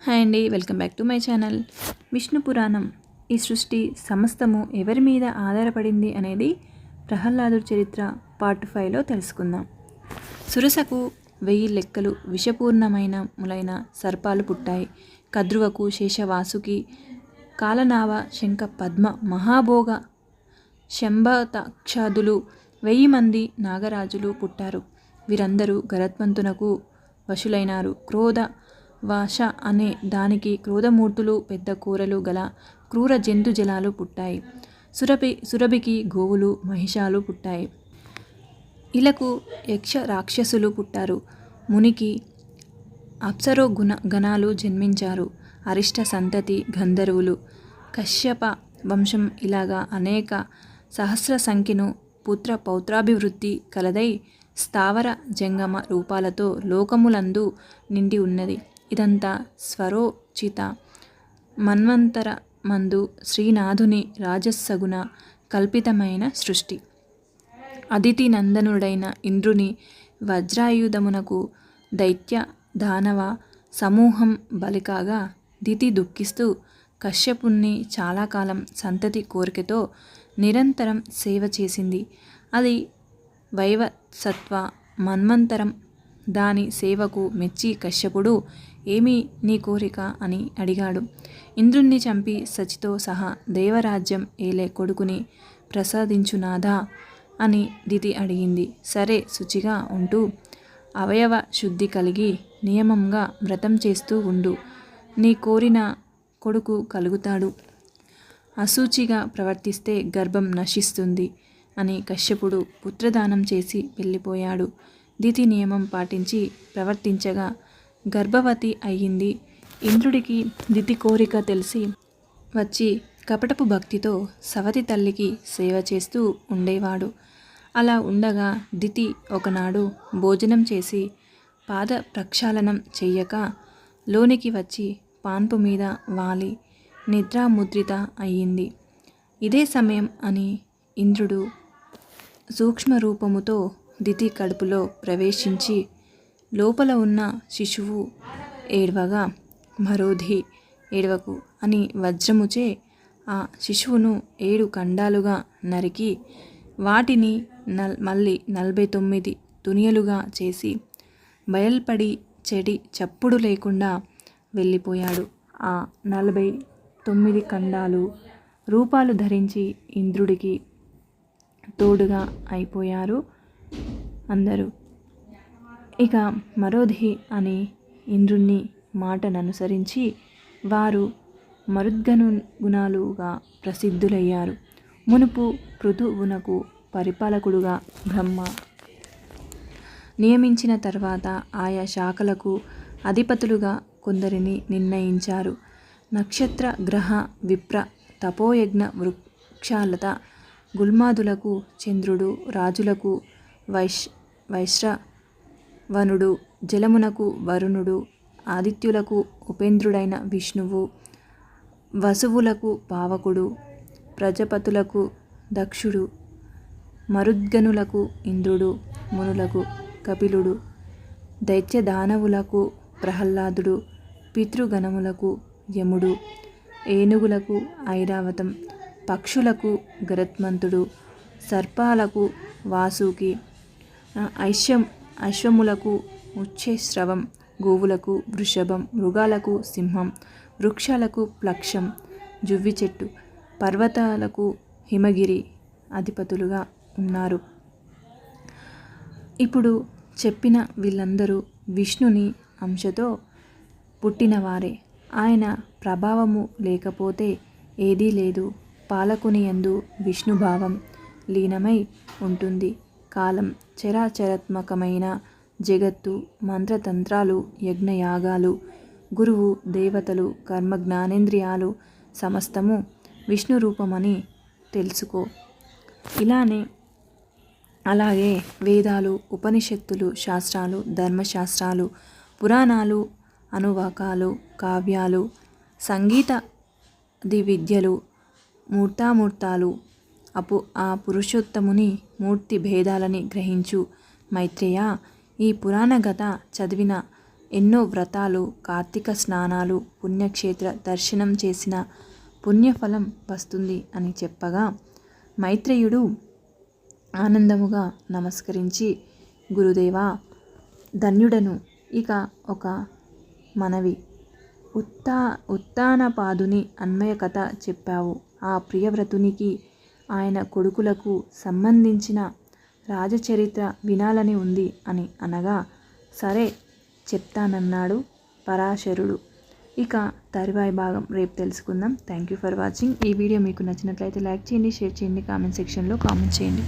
Hi అండి, welcome back to my channel. Vishnu పురాణం. ఈ సృష్టి సమస్తము ఎవరి మీద ఆధారపడింది అనేది ప్రహ్లాదుడి చరిత్ర పార్ట్ 5లో తెలుసుకుందాం. సురసకు 1000 లెక్కలు విషపూర్ణమైన ములైన సర్పాలు పుట్టాయి. కద్రువకు, శేషవాసుకి, కాలనావ, శంఖ, పద్మ, మహాభోగ, శంభతక్షాదులు 1000 మంది నాగరాజులు పుట్టారు. వీరందరూ గరత్మంతునకు వశులైనారు. క్రోధ వాష అనే దానికి క్రోధమూర్తులు, పెద్ద కూరలు గల క్రూర జంతు జలాలు పుట్టాయి. సురభికి గోవులు, మహిషాలు పుట్టాయి. ఇలకు యక్ష రాక్షసులు పుట్టారు. మునికి అప్సరో గణాలు జన్మించారు. అరిష్ట సంతతి గంధర్వులు, కశ్యప వంశం ఇలాగా అనేక సహస్ర సంఖ్యను పుత్ర పౌత్రాభివృద్ధి కలదై స్థావర జంగమ రూపాలతో లోకములందు నిండి ఉన్నది. ఇదంతా స్వరోచిత మన్వంతర మందు శ్రీనాథుని రాజస్సగున కల్పితమైన సృష్టి. అదితి నందనుడైన ఇంద్రుని వజ్రాయుధమునకు దైత్య దానవ సమూహం బలికాగా దితి దుఃఖిస్తూ కశ్యపుణ్ణి చాలా కాలం సంతతి కోరికతో నిరంతరం సేవ చేసింది. అది వైవత్సత్వ మన్వంతరం. దాని సేవకు మెచ్చి కశ్యపుడు, ఏమి నీ కోరిక అని అడిగాడు. ఇంద్రుణ్ణి చంపి సచితో సహా దేవరాజ్యం ఏలే కొడుకుని ప్రసాదించునాదా అని దితి అడిగింది. సరే, శుచిగా ఉంటూ అవయవ శుద్ధి కలిగి నియమంగా వ్రతం చేస్తూ ఉండు, నీ కోరిన కొడుకు కలుగుతాడు. అశుచిగా ప్రవర్తిస్తే గర్భం నశిస్తుంది అని కశ్యపుడు పుత్రదానం చేసి వెళ్ళిపోయాడు. దితి నియమం పాటించి ప్రవర్తించగా గర్భవతి అయ్యింది. ఇంద్రుడికి దితి కోరిక తెలిసి వచ్చి కపటపు భక్తితో సవతి తల్లికి సేవ చేస్తూ ఉండేవాడు. అలా ఉండగా దితి ఒకనాడు భోజనం చేసి పాద ప్రక్షాళనం చెయ్యక లోనికి వచ్చి పాన్పు మీద వాలి నిద్రాముద్రిత అయ్యింది. ఇదే సమయం అని ఇంద్రుడు సూక్ష్మరూపముతో దితి కడుపులో ప్రవేశించి లోపల ఉన్న శిశువు ఏడ్వగా, మరోధి ఏడ్వకు అని వజ్రముచే ఆ శిశువును 7 ఖండాలుగా నరికి వాటిని మళ్ళీ 49 తునియలుగా చేసి బయల్పడి చెడి చప్పుడు లేకుండా వెళ్ళిపోయాడు. ఆ 49 ఖండాలు రూపాలు ధరించి ఇంద్రుడికి తోడుగా అయిపోయారు అందరూ. ఇక మరోధి అని ఇంద్రుని మాటననుసరించి వారు మరుద్గణులుగా ప్రసిద్ధులయ్యారు. మునుపు పృథువునకు పరిపాలకుడుగా బ్రహ్మ నియమించిన తర్వాత ఆయా శాఖలకు అధిపతులుగా కొందరిని నిర్ణయించారు. నక్షత్ర, గ్రహ, విప్ర, తపోయజ్ఞ, వృక్షాలత, గుల్మాదులకు చంద్రుడు, రాజులకు వైశ్రవణుడు, జలమునకు వరుణుడు, ఆదిత్యులకు ఉపేంద్రుడైన విష్ణువు, వసువులకు పావకుడు, ప్రజాపతులకు దక్షుడు, మరుద్గణులకు ఇంద్రుడు, మునులకు కపిలుడు, దైత్యదానవులకు ప్రహ్లాదుడు, పితృగణములకు యముడు, ఏనుగులకు ఐరావతం, పక్షులకు గరుత్మంతుడు, సర్పాలకు వాసుకి, అశ్వములకు ఉచ్ఛశ్రవం, గోవులకు వృషభం, మృగాలకు సింహం, వృక్షాలకు ప్లక్షం, జువ్వి చెట్టు, పర్వతాలకు హిమగిరి అధిపతులుగా ఉన్నారు. ఇప్పుడు చెప్పిన వీళ్ళందరూ విష్ణుని అంశతో పుట్టినవారే. ఆయన ప్రభావము లేకపోతే ఏదీ లేదు. పాలకుని యందు విష్ణుభావం లీనమై ఉంటుంది. కాలం, చరాచరాత్మకమైన జగత్తు, మంత్రతంత్రాలు, యజ్ఞయాగాలు, గురువు, దేవతలు, కర్మ, జ్ఞానేంద్రియాలు సమస్తము విష్ణు రూపమని తెలుసుకో. అలాగే వేదాలు, ఉపనిషత్తులు, శాస్త్రాలు, ధర్మశాస్త్రాలు, పురాణాలు, అనువాకాలు, కావ్యాలు, సంగీతాది విద్యలు, మూర్తామూర్తాలు, ఆ పురుషోత్తముని మూర్తి భేదాలని గ్రహించు. మైత్రేయ, ఈ పురాణ గత చదివిన ఎన్నో వ్రతాలు, కార్తీక స్నానాలు, పుణ్యక్షేత్ర దర్శనం చేసిన పుణ్యఫలం వస్తుంది అని చెప్పగా మైత్రేయుడు ఆనందముగా నమస్కరించి, గురుదేవా ధన్యుడను. ఇక ఒక మనవి, ఉత్తానపాదుని అన్వయ కథ చెప్పావు. ఆ ప్రియవ్రతునికి ఆయన కొడుకులకు సంబంధించిన రాజచరిత్ర వినాలని ఉంది అని అనగా, సరే చెప్తానన్నాడు పరాశరుడు. ఇక తరువాయి భాగం రేపు తెలుసుకుందాం. Thank you for watching. ఈ వీడియో మీకు నచ్చినట్లయితే లైక్ చేయండి, షేర్ చేయండి, కామెంట్ సెక్షన్లో కామెంట్ చేయండి.